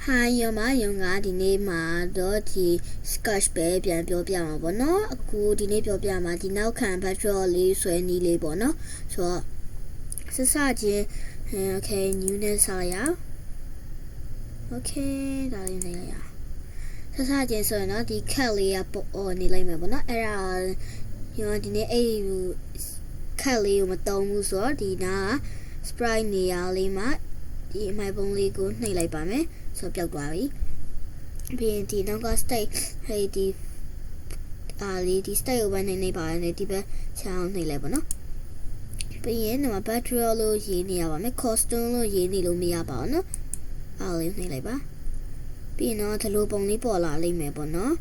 Hi ယမယုံကဒီနေ့မှာတော့ဒီ sketch ပဲပြန်ပြောပြမှာပေါ့နော်အခုဒီနေ့ပြောပြမှာဒီနောက်ခံ backdrop လေးဆွဲနည်းလေးပေါ့နော်ဆိုတော့စချင်း okay new နဲ့ဆောက်ရအောင် okay ဒါလေးနေရအောင်စချင်းဆိုရင်တော့ဒီ cat လေးကပေါ်နေလိုက်မယ်ပေါ့နော်အဲ့ဒါယုံဒီနေ့အဲ့ cat လေးကိုမတုံးဘူးဆိုတော့ဒီနာ sprite နေရာလေးမှာဒီအမိုင်ပုံလေးကိုနှိပ်လိုက်ပါမယ်ဆိုပျောက်သွားပြီပြီးရင်ဒီနောက်က state ဟဲ့ဒီလေးဒီ state ကိုပဲနေပါတယ်ဒီဘက်ချောင်းနေလိုက်ပါနော်ပြီးရင်ဒီမှာ battery လို့ရေးနေရပါမယ် costume လို့ရေးနေလို့မရပါဘူးနော်အားလေးနေလိုက်ပါပြီးရင်တော့ဒီလိုပုံလေးပေါ်လာလိမ့်မယ်ပေါ့နော်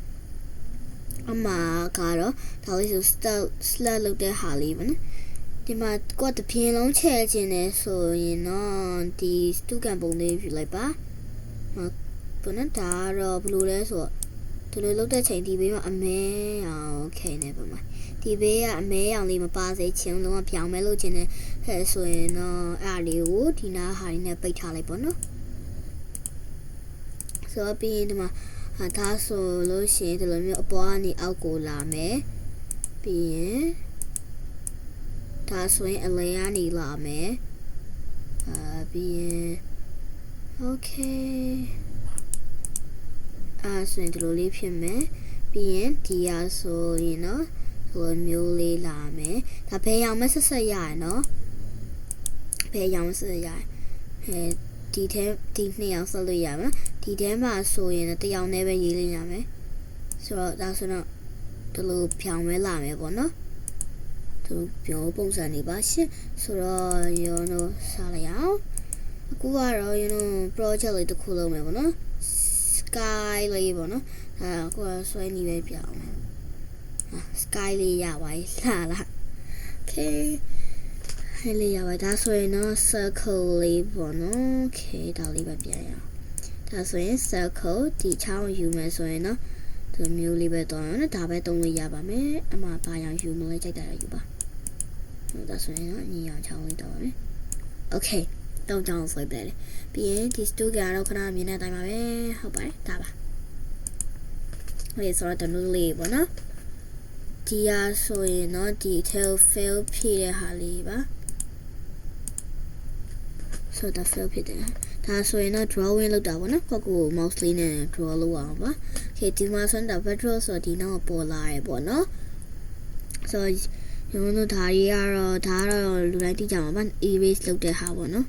အမှားကတော့ဒါလေးဆို slot လုပ်တဲ့ဟာလေးပေါ့နော်ဒီမှာကိုယ်တပြင်းလုံးချဲခြင်းနဲ့ဆိုရင်တော့ဒီစတူကန်ပုံလေးယူလိုက်ပါဘယ်နဲ့ဒါတော့ဘလို့လဲဆိုတော့ဒီလိုလုပ်တဲ့ချိန်ဒီဘေးမှာအမဲအောင်ခဲနေပါမှာဒီဘေးကအမဲအောင်လေးမပါစေချင်လုံးဝပြောင်းမဲလို့ခြင်းနဲ့ဟဲ့ဆိုရင်တော့အဲ့အလေးကိုဒီနာဟာလေးနဲ့ပိတ်ထားလိုက်ပေါ့နော်ဆိုတော့ပြီးရင်ဒီမှာဒါဆိုလို့ရှိရင်ဒီလိုမျိုးအပေါ်ကနေအောက်ကိုလာမယ်ပြီးရင်ဒါဆိုရင်အလဲကနေလာမယ်ပြီးရင် okay ဆိုရင်ဒီလိုလေးဖြစ်မယ်ပြီးရင်ဒီရဆိုရင်နော်ဒီလိုမျိုးလေးလာမယ်ဒါဘယ်ရောင်မဆက်ဆက်ရရနော်ဘယ်ရောင်ဆက်ရဒီထဲဒီနှစ်ရောင်ဆက်လို့ရမှာဒီထဲမှာဆိုရင်တရောင်နဲ့ပဲရေးလိုက်ရမယ်ဆိုတော့ဒါဆိုတော့ဒီလိုဖြောင်မဲလာမယ်ပေါ့နော်သူပြောပုံစံနေပါရှင့်ဆိုတော့ရောနော်စားလိုက်အောင်အခုကတော့you know project လေးတစ်ခုလုပ်မယ်ပေါ့နော် sky လေးပေါ့နော်ကိုယ်ဆွဲနေပဲပြအောင်sky လေးရပါရဲ့လာ okay ဟဲ့လေးရပါဒါဆိုရင်တော့ circle လေးပေါ့နော် okay ဒါလေးပဲပြန်ရအောင်ဒါဆိုရင် circle ဒီချောင်းယူမယ်ဆိုရင်တော့ဒီမျိုးလေးပဲတော့နော်ဒါပဲသုံးလို့ရပါမယ်အမှဘာရောင်ယူမလဲကြိုက်တာယူပါဒါဆိုရင်တော့ညီအောင်ချောင်းလေးတော့ပါမယ် okay တောင်းချောင်းဆွဲပြလိုက်ပြီးရင်ဒီ stu ကတော့ခဏမြင်တဲ့အတိုင်းပါပဲဟုတ်ပါတယ်ဒါပါဟိုဆိုတော့တနူးလေးပေါ့နော်ဒီအားဆိုရင်တော့ detail fill ဖြည့်တဲ့ဟာလေးပါဆိုတော့ fill ဖြစ်တယ်ဒါဆိုရင်တော့ drawing လုပ်တာပေါ့နော်ကိုကို mouse လေးနဲ့ draw လုပ်အောင်ပါ okay ဒီမှာဆိုတော့ backdrop ဆိုတော့ဒီနောက်ပေါ်လာရပေါ့နော်ဆိုတော့ရုံးတို့ဒါတွေကတော့ဒါကတော့လူတိုင်းသိကြမှာပါ erase လုပ်တဲ့ဟာပေါ့နော်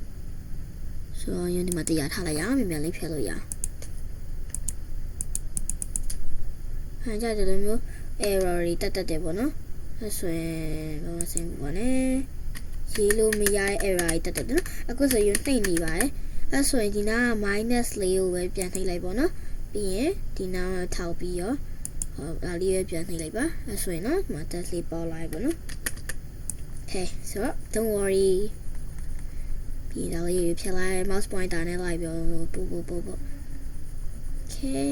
ဆိုတော့ရုံးဒီမှာတရားထားလိုက်ရအောင်မြန်လေးဖြတ်လို့ရအောင်ဟန်ကြတယ်လို့မျိုး error တွေတက်တယ်ပေါ့နော်အဲဆိုရင်ဘာမှစင်ဘူးပါနဲ့ရေးလို့မရတဲ့ error တွေတက်တယ်နော်အခုဆိုရင်နှိမ့်နေပါတယ်အဲဆိုရင်ဒီနားက minus လေးကိုပဲပြန်နှိမ့်လိုက်ပေါ့နော်ပြီးရင်ဒီနားကထောက်ပြီးရောဒါလေးပဲပြန်နှိမ့်လိုက်ပါအဲဆိုရင်နော်ဒီမှာ test လေးပေါ်လာပြီပေါ့နော် okay so don't worry ပြီးတော့ရေးဖြတ်လိုက် mouse pointer နဲ့လိုက်ပြောပို့ okay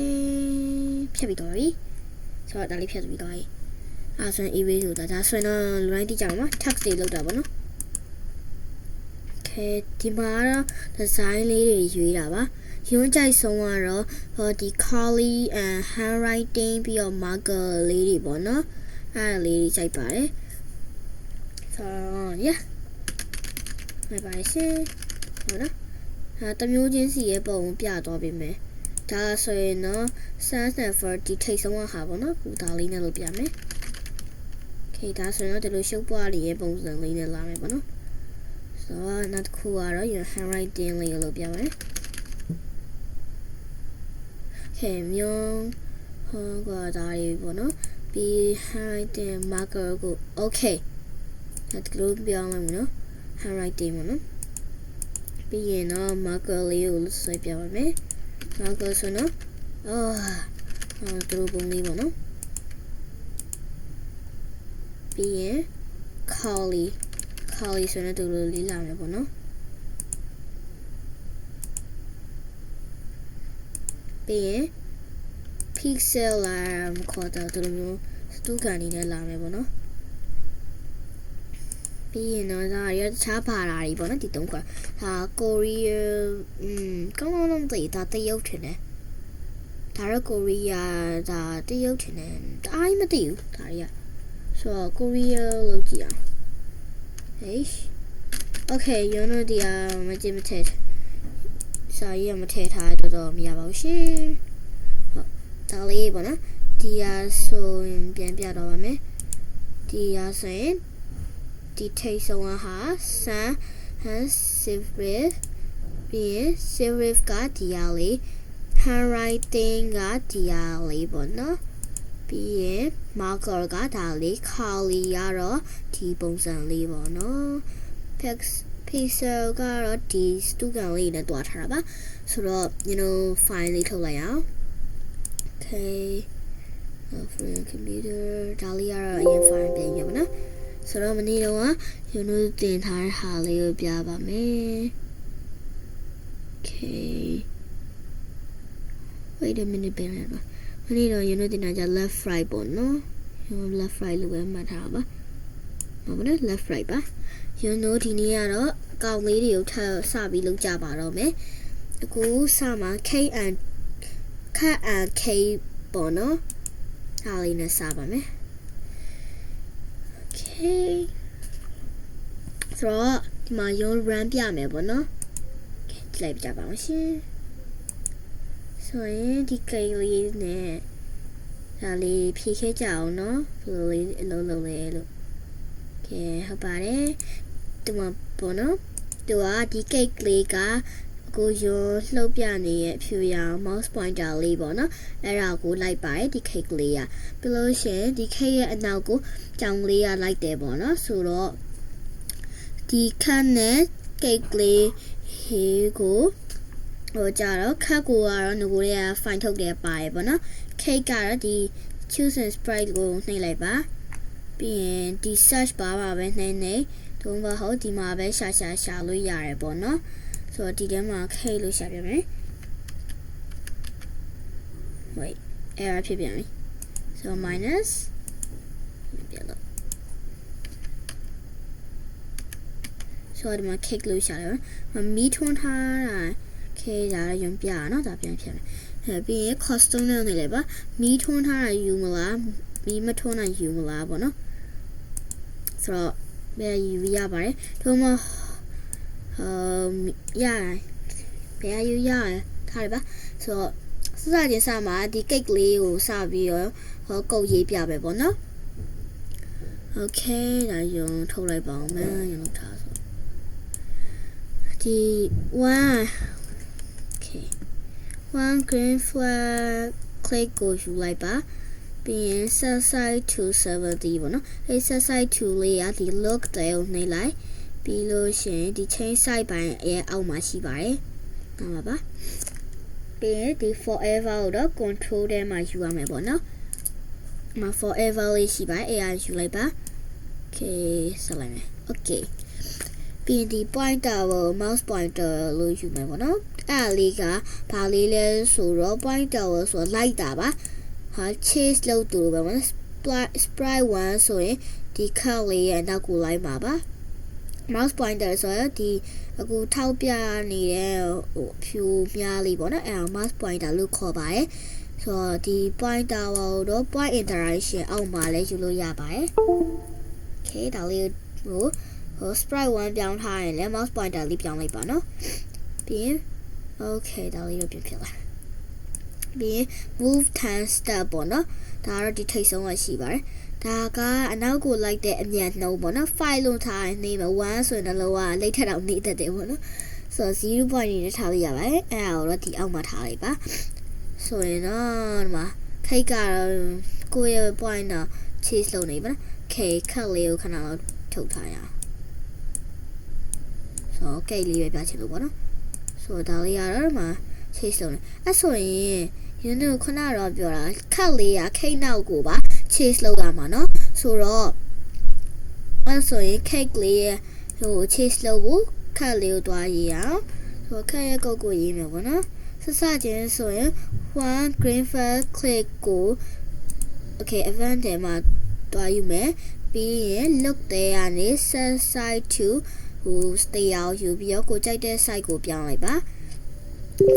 ဖြတ်ပြီးတော့ဆိုတော့ဒါလေးဖြတ်ပြီးတော့ဆိုရင် erase ဆိုတာဒါဆိုရင်တော့ line တိကျမှာ text တွေလောက်တာပေါ့နော် okay ဒီမှာတော့ design လေးတွေရွေးတာပါရုံးကြိုက်ဆုံးကတော့ဒီ curly and handwriting ပြီးတော့ marker လေးတွေပေါ့နော်အဲ့ဒါလေးတွေကြိုက်ပါတယ်ဆိုတော့ yeah နိုင်ပါရှင်ဟုတ်နော်တမျိုးချင်းစီရဲ့ပုံပြသွားပေးမယ်ဒါဆိုရင်တော့ sans and for ဒီထိတ်ဆုံးဟာပေါ့နော်ဒါလေးနဲ့လုပ်ပြမယ် okay ဒါဆိုရင်တော့ဒီလိုရှုပ်ပွားလေးရဲ့ပုံစံလေးနဲ့လာမယ်ပေါ့နော်ဆိုတော့နောက်တစ်ခုကတော့ your handwriting လေးကိုလုပ်ပြမယ် okay မျိုးဟောကဒါလေးပေါ့နော်ပြီး handwriting marker ကို okay ဒါကလို့ပြောင်းလိုက်မယ်နော် handwriting ပေါ့နော်ပြီးရင်တော့ marker လေးကိုဆွဲပြပါမယ် marker ဆိုတော့တို့ပုံလေးပေါ့နော်ပြီးရင် curly ဆိုတော့တို့လေးလာမယ်ပေါ့နော်ပြီးရင် pixel လာခေါ်တော့တို့မျိုးစတူကန်နေနဲ့လာမယ်ပေါ့နော် ပြီးရင်တော့ဒါရတခြားပါလာပြီပေါ့နော်ဒီ3ခွက်ဒါကိုရီးယားကောင်းကောင်းသိဒါတရုတ်ထင်တယ်ဒါတော့ကိုရီးယားဒါတရုတ်ထင်တယ်အားမသိဘူးဒါတွေကဆိုတော့ကိုရီးယားလို့ကြည့်အောင်ဟေး Okay ရုံးတို့ဒီမကြည့်မထည့်စာရေးမထည့်ထားတော့မရပါဘူးရှင်ဟုတ်ဒါလေးပေါ့နော်ဒီဆိုရင်ပြန်ပြတော့ပါမယ်ဒီဆိုရင်ဒီထိတ်ဆုံးဟာဆန် has serif ပြီး serif ကဒီလေး handwriting ကဒီလေးပေါ့နော်ပြီးရင် marker ကဒါလေး color ကတော့ဒီပုံစံလေးပေါ့နော် pixel ကတော့ဒီ student လေးနဲ့တွားထားတာပါဆိုတော့ file လေးထုတ်လိုက်အောင် okay free computer ဒါလေးကတော့အရင် file ပြန်ရပါနော်ဆိုတော့မနေ့တော့တင်ထားတဲ့ဟာလေးကိုပြပါမယ် okay wait a minute ပြန်ရပါမနေ့တော့တင်ထားကြ left right ပေါ့နော် left right လို့ပဲမှတ်ထားပါဟုတ်ပါနော် left right ပါဒီနေ့ကတော့အကောင်လေးတွေကိုထပ်စပြီးလုပ်ကြပါတော့မယ်အခုစမှာ K and K ပေါ့နော်ဒါလေးနဲ့စပါမယ် Okay ဆိုတော့ဒီမှာrun ပြမယ်ပေါ့နော်ကြည့်လိုက်ကြပါဦးရှင်ဆိုရင်ဒီ K လေးနဲ့ဒါလေးဖြည့်ခဲ့ကြအောင်နော်ဘယ်လိုလေးအလုံးလုံးလဲလို့ Okay ဟုတ်ပါတယ်ဒီမှာပေါ့နော်သူကဒီ cake လေးကကိုလှုပ်ပြနေရဲ့ဖြူရောင် mouse pointer လေးပေါ့နော်အဲ့ဒါကိုလိုက်ပါတယ်ဒီ cake လေးကပြီးလို့ရှိရင်ဒီ cake ရဲ့အနောက်ကိုကြောင်လေးကလိုက်တယ်ပေါ့နော်ဆိုတော့ဒီခန်းနဲ့ cake လေးဟေးကိုကြတော့ခက်ကိုကတော့ငကိုလေးက fine ထုတ်တယ်ပါတယ်ပေါ့နော် cake ကတော့ဒီ choose and sprite ကိုနှိပ်လိုက်ပါပြီးရင်ဒီ search bar မှာပဲနှိပ်နေတုံးကဟုတ်ဒီမှာပဲရှာလို့ရတယ်ပေါ့နော်ဆိုတော့ဒီထဲမှာ K လို့ရှာပြမယ် wait error ဖြစ်ပြန်ပြီ so minus ပြန်တော့ဆိုတော့ဒီမှာ K လို့ရှာတယ်မီးထွန်းထားတာ K ဒါရုံပြရနော်ဒါပြန်ဖြစ်မယ်ပြီးရင် custom နဲ့နေလိုက်ပါမီးထွန်းထားတာယူမလားမီးမထွန်းတာယူမလားပေါ့နော်ဆိုတော့ဘယ်ယူရပါတယ်တို့မရတယ်ဘယ်ယူရတယ်ထားရပါဆိုတော့စစချင်းစမှာဒီ cake လေးကိုစပြီးတော့ကုတ်ရေးပြပဲပေါ့နော် okay ဒါရုံထုတ်လိုက်ပါအောင်မယ်ရုံထားဆိုဒီ1 green flag click ကိုယူလိုက်ပါပြီးရင် set size to 70ပေါ့နော်အဲ set size to လေးကဒီ look တဲ့ကိုနှိပ်လိုက်ပြီးလို့ရှိရင်ဒီ change size ပိုင်းရဲ့အောက်မှာရှိပါတယ်ဟုတ်ပါပါပြီးရင်ဒီ forever ကိုတော့ control ထဲမှာယူရမယ်ပေါ့နော်မှာ forever လေးရှိပါတယ်အဲယူလိုက်ပါ okay ဆက်လိုက်မယ် okay ပြီးဒီ pointer ကို mouse pointer လို့ယူမယ်ပေါ့နော်အဲ့ဒါလေးကဘာလေးလဲဆိုတော့ pointer ကိုဆိုတော့လိုက်တာပါဟာ chase လုပ်သူပဲပေါ့နော် sprite 1ဆိုရင်ဒီခက်လေးရဲ့နောက်ကိုလိုက်ပါပါ mouse pointer ဆိုတော့ဒီအခုထောက်ပြနေတဲ့ဖြူမြားလေးပေါ့နော်အဲ့ဒါ mouse pointer လို့ခေါ်ပါတယ်ဆိုတော့ဒီ pointer တော့ point interaction အောက်မှာလည်းယူလို့ရပါတယ် okay ဒါလေးကိုsprite 1ပြောင်းထားရင်လည်း mouse pointer လေးပြောင်းလိုက်ပါနော်ပြီးရင် okay ဒါလေးတော့ပြင်ဖြစ်လာပြီးရင် move 10 step ပေါ့နော်ဒါကတော့ဒီထိတ်ဆုံးကရှိပါတယ်ဒါကအနောက်ကိုလိုက်တဲ့အမြန်နှုံးပေါ့နော်5လို့ထားရင်နေမှာ1ဆိုရင်တော့လောကလိတ်ထက်တော့နေတတ်တယ်ပေါ့နော်ဆိုတော့ 0 point နဲ့ထားလို့ရပါတယ်အဲ့ဒါကိုတော့ဒီအောက်မှာထားလိုက်ပါဆိုရင်တော့ဒီမှာခိတ်ကတော့ကိုယ့်ရဲ့ point တော့ chase လုပ်နေပါနော် K ခက်လေးကိုခဏလောက်ထုတ်ထားရအောင်ဆိုတော့ K လေးပဲပြချင်လို့ပေါ့နော်ဆိုတော့ဒါလေးကတော့ဒီမှာ chase လုပ်နေအဲ့ဆိုရင်ခုနတော့ပြောတာခက်လေးကခိတ်နောက်ကိုပါ chase လုပ်ရမှာเนาะဆိုတော့အဲ့ဆိုရင် cake လေးဟို chase လုပ်ဖို့ခက်လေးကိုတွားရအောင်ဆိုခက်ရဲ့ကုတ်ကိုရေးမယ်ပေါ့နော်စစချင်းဆိုရင်1 green flag click ကို okay event ထဲမှာတွားယူမယ် ပြီးရင် look there ကနေ set side to ဟို stay အောင်ယူပြီးတော့ကိုကြိုက်တဲ့ site ကိုပြောင်းလိုက်ပါ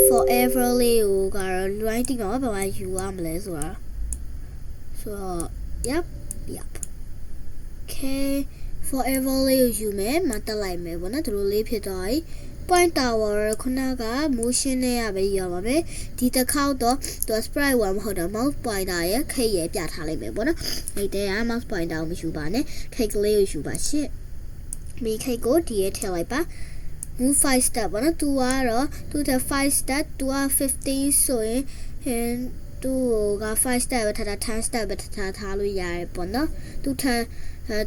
forever လေးကိုကတော့ line တိတော့ဘာမှယူရမလဲဆိုတာဆိုတော့ yep okay forever လေးကိုယူမယ်မတက်လိုက်မယ်ပေါ့နော်တို့လေးဖြစ်သွားပြီ point tower ခုနက motion နဲ့ရပဲရောပါမယ်ဒီတစ်ခေါက်တော့သူ sprite 1မဟုတ်တော့ mouse pointer ရဲ့ K ရဲ့ပြထားလိုက်မယ်ပေါ့နော်အဲ့တဲ့က mouse pointer ကိုမယူပါနဲ့ K ကလေးကိုယူပါရှင့်မိ K ကိုဒီရဲ့ထည့်လိုက်ပါ move 5 step ပေါ့နော်သူကတော့သူတဲ့5 step သူက15ဆိုရင်သူက5 step ပဲထား10 step ပဲထားလို့ရတယ်ပေါ့နော်သူထ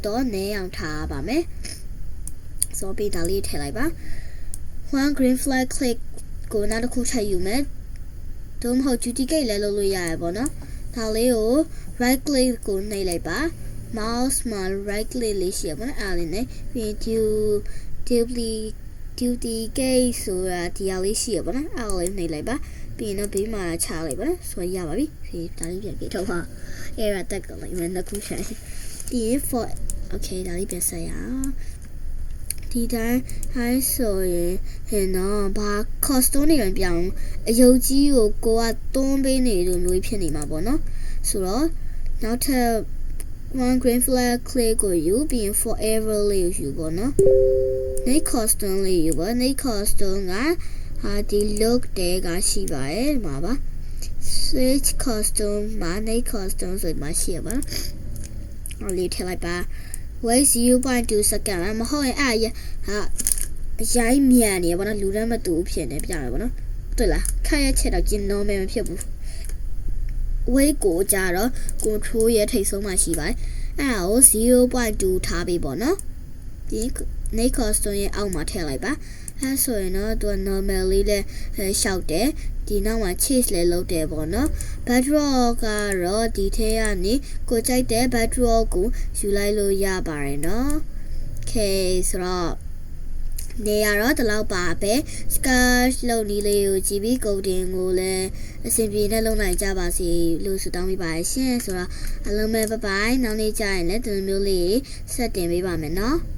တော့နည်းအောင်ထားပါမယ်ဆိုပြီးဒါလေးထည့်လိုက်ပါone green flag click ကိုနောက်တစ်ခုချိန်ယူမယ်သို့မဟုတ် duplicate လည်းလုပ်လို့ရတယ်ပေါ့နော်ဒါလေးကို right click ကိုနှိပ်လိုက်ပါ mouse မှာ right click လေးရှိရပါတော့အားလေးနဲ့ပြီးရင် duplicate ဆိုတာဒီအလေးရှိရပါတော့အားလေးနှိပ်လိုက်ပါပြီးရင်တော့ဘေးမှာချလိုက်ပါနော်ဆိုရပါပြီဒီဒါလေးပြန်ပြထုတ်ပါအဲ့ဒါတက်လိုက်မယ်နှစ်ခုချိန်ဒီ for okay ဒါလေးပြန်ဆက်ရအောင်ဒီတိုင်းဟိုင်းဆိုရင်ဟင်တော့ဘာ costume တွေပြောင်းအယုတ်ကြီးကိုကိုကတွန်းပေးနေလို့မျိုးဖြစ်နေမှာပေါ့နော်ဆိုတော့နောက်ထပ် one green flag click ကိုယူပြီးရင် forever လေးယူပေါ့နော် next costume လေးယူပါ next costume ကဟာဒီ look တဲကရှိပါတယ်ဒီမှာပါ switch costume မှာ next costume ဆိုမှရှိရပါနော်လေးထည့်လိုက်ပါ wait 0.2 second မဟုတ်ရင်အဲ့ဟာအရိုင်းမြန်နေပါတော့လူတန်းမတူဖြစ်နေပြရပါတော့တွေ့လားခက်ရချက်တော့ကျင်းတော့မဖြစ်ဘူး wait ကိုကြတော့ control ရဲ့ထိပ်ဆုံးမှာရှိပါတယ်အဲ့ဒါကို 0.2 ထားပေးပေါ့နော်ဒီ next costume ရဲ့အောက်မှာထည့်လိုက်ပါအဲဆိုရင်တော့သူ normal လေးလည်းရှောက်တယ်ဒီနောက်မှာ chase လည်းလုပ်တယ်ပေါ့နော် backdrop ကတော့ဒီထဲကနေကိုကြိုက်တဲ့ backdrop ကိုယူလိုက်လို့ရပါတယ်နော် okay ဆိုတော့နေရတော့ဒီလောက်ပါပဲ sketch လုပ်နည်းလေးကိုကြည့်ပြီး coding ကိုလည်းအဆင်ပြေနဲ့လုပ်နိုင်ကြပါစေလို့ဆုတောင်းပေးပါရှင်ဆိုတော့အလုံးမဲ့ bye bye နောက်နေ့ကျရင်လည်းဒီလိုမျိုးလေးဆက်တင်ပေးပါမယ်နော်